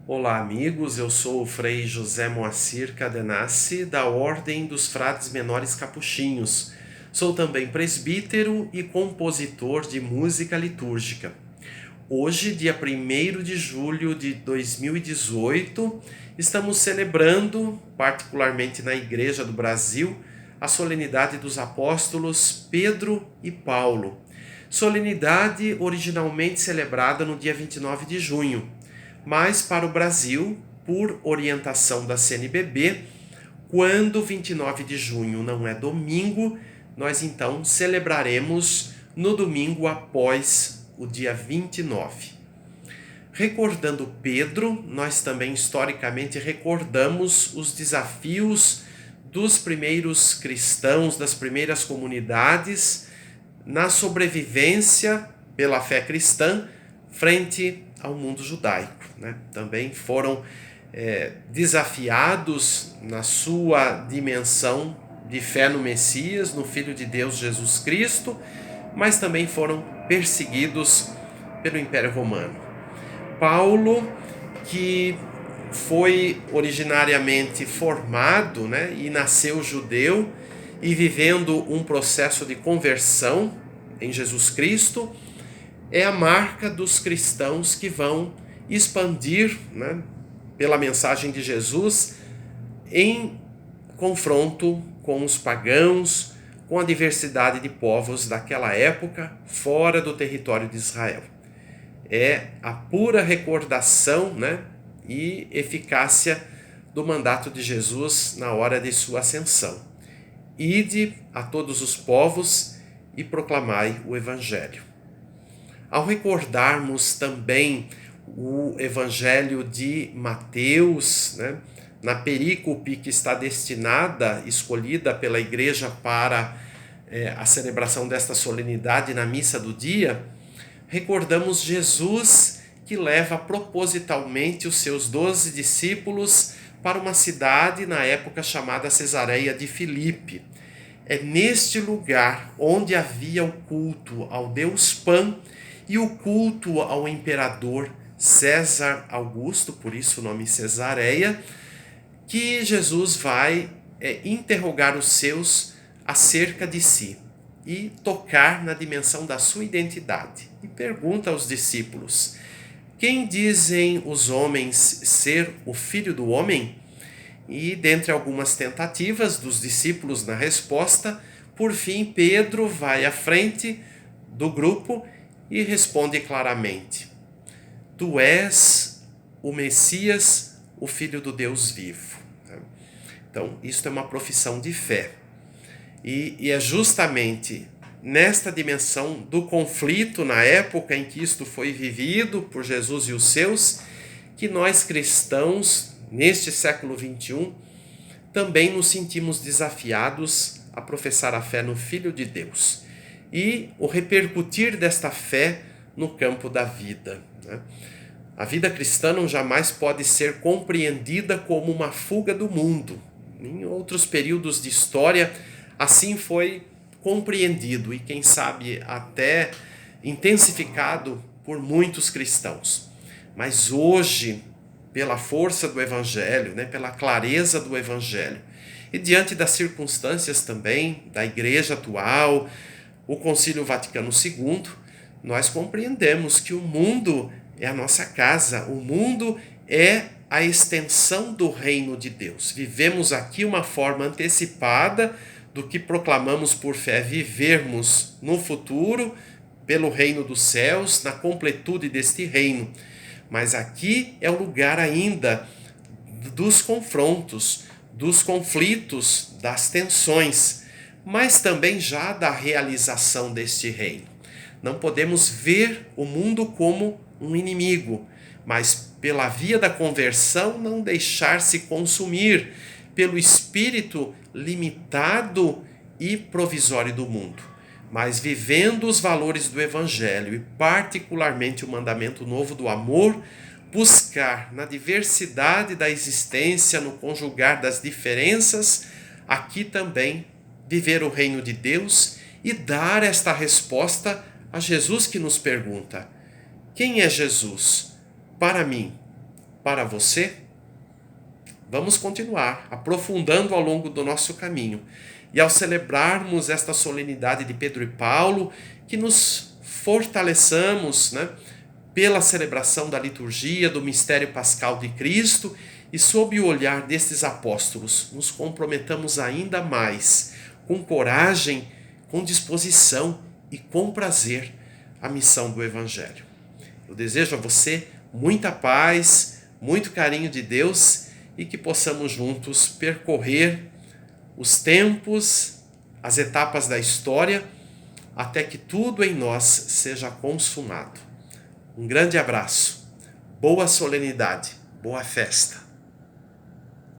Olá, amigos. Eu sou o Frei José Moacir Cadenassi, da Ordem dos Frades Menores Capuchinhos. Sou também presbítero e compositor de música litúrgica. Hoje, dia 1º de julho de 2018, estamos celebrando, particularmente na Igreja do Brasil, a solenidade dos apóstolos Pedro e Paulo. Solenidade originalmente celebrada no dia 29 de junho, mas para o Brasil, por orientação da CNBB, quando 29 de junho não é domingo, nós então celebraremos no domingo após o dia 29. Recordando Pedro, nós também historicamente recordamos os desafios dos primeiros cristãos, das primeiras comunidades, na sobrevivência pela fé cristã frente ao mundo judaico. Também foram desafiados na sua dimensão de fé no Messias, no Filho de Deus Jesus Cristo, mas também foram perseguidos pelo Império Romano. Paulo, que foi originariamente formado e nasceu judeu e vivendo um processo de conversão em Jesus Cristo, é a marca dos cristãos que vão expandir pela mensagem de Jesus em confronto com os pagãos, com a diversidade de povos daquela época fora do território de Israel. É a pura recordação e eficácia do mandato de Jesus na hora de sua ascensão. Ide a todos os povos e proclamai o Evangelho. Ao recordarmos também o Evangelho de Mateus, na perícope que está destinada, escolhida pela Igreja para a celebração desta solenidade na missa do dia, recordamos Jesus que leva propositalmente os seus 12 discípulos para uma cidade na época chamada Cesareia de Filipe. É neste lugar onde havia o culto ao Deus Pan e o culto ao imperador César Augusto, por isso o nome Cesareia, que Jesus vai interrogar os seus acerca de si e tocar na dimensão da sua identidade. E pergunta aos discípulos: quem dizem os homens ser o Filho do Homem? E dentre algumas tentativas dos discípulos na resposta, por fim Pedro vai à frente do grupo e responde claramente: Tu és o Messias, o Filho do Deus vivo. Então, isso é uma profissão de fé. E é justamente nesta dimensão do conflito, na época em que isto foi vivido por Jesus e os seus, que nós cristãos, neste século XXI, também nos sentimos desafiados a professar a fé no Filho de Deus e o repercutir desta fé no campo da vida. A vida cristã não jamais pode ser compreendida como uma fuga do mundo. Em outros períodos de história, assim foi compreendido e, quem sabe, até intensificado por muitos cristãos. Mas hoje, pela força do Evangelho, pela clareza do Evangelho, e diante das circunstâncias também da Igreja atual, o Concílio Vaticano II, nós compreendemos que o mundo é a nossa casa, o mundo é a extensão do reino de Deus. Vivemos aqui uma forma antecipada do que proclamamos por fé vivermos no futuro, pelo reino dos céus, na completude deste reino. Mas aqui é o lugar ainda dos confrontos, dos conflitos, das tensões, mas também já da realização deste reino. Não podemos ver o mundo como um inimigo, mas pela via da conversão não deixar-se consumir pelo espírito limitado e provisório do mundo, mas vivendo os valores do Evangelho e particularmente o mandamento novo do amor, buscar na diversidade da existência, no conjugar das diferenças, aqui também viver o reino de Deus e dar esta resposta a Jesus, que nos pergunta: quem é Jesus para mim? para você? Vamos continuar aprofundando ao longo do nosso caminho. E ao celebrarmos esta solenidade de Pedro e Paulo, que nos fortaleçamos, né, pela celebração da liturgia, do mistério pascal de Cristo, e sob o olhar destes apóstolos, nos comprometamos ainda mais, com coragem, com disposição e com prazer, à missão do Evangelho. Eu desejo a você muita paz, muito carinho de Deus e que possamos juntos percorrer os tempos, as etapas da história, até que tudo em nós seja consumado. Um grande abraço, boa solenidade, boa festa.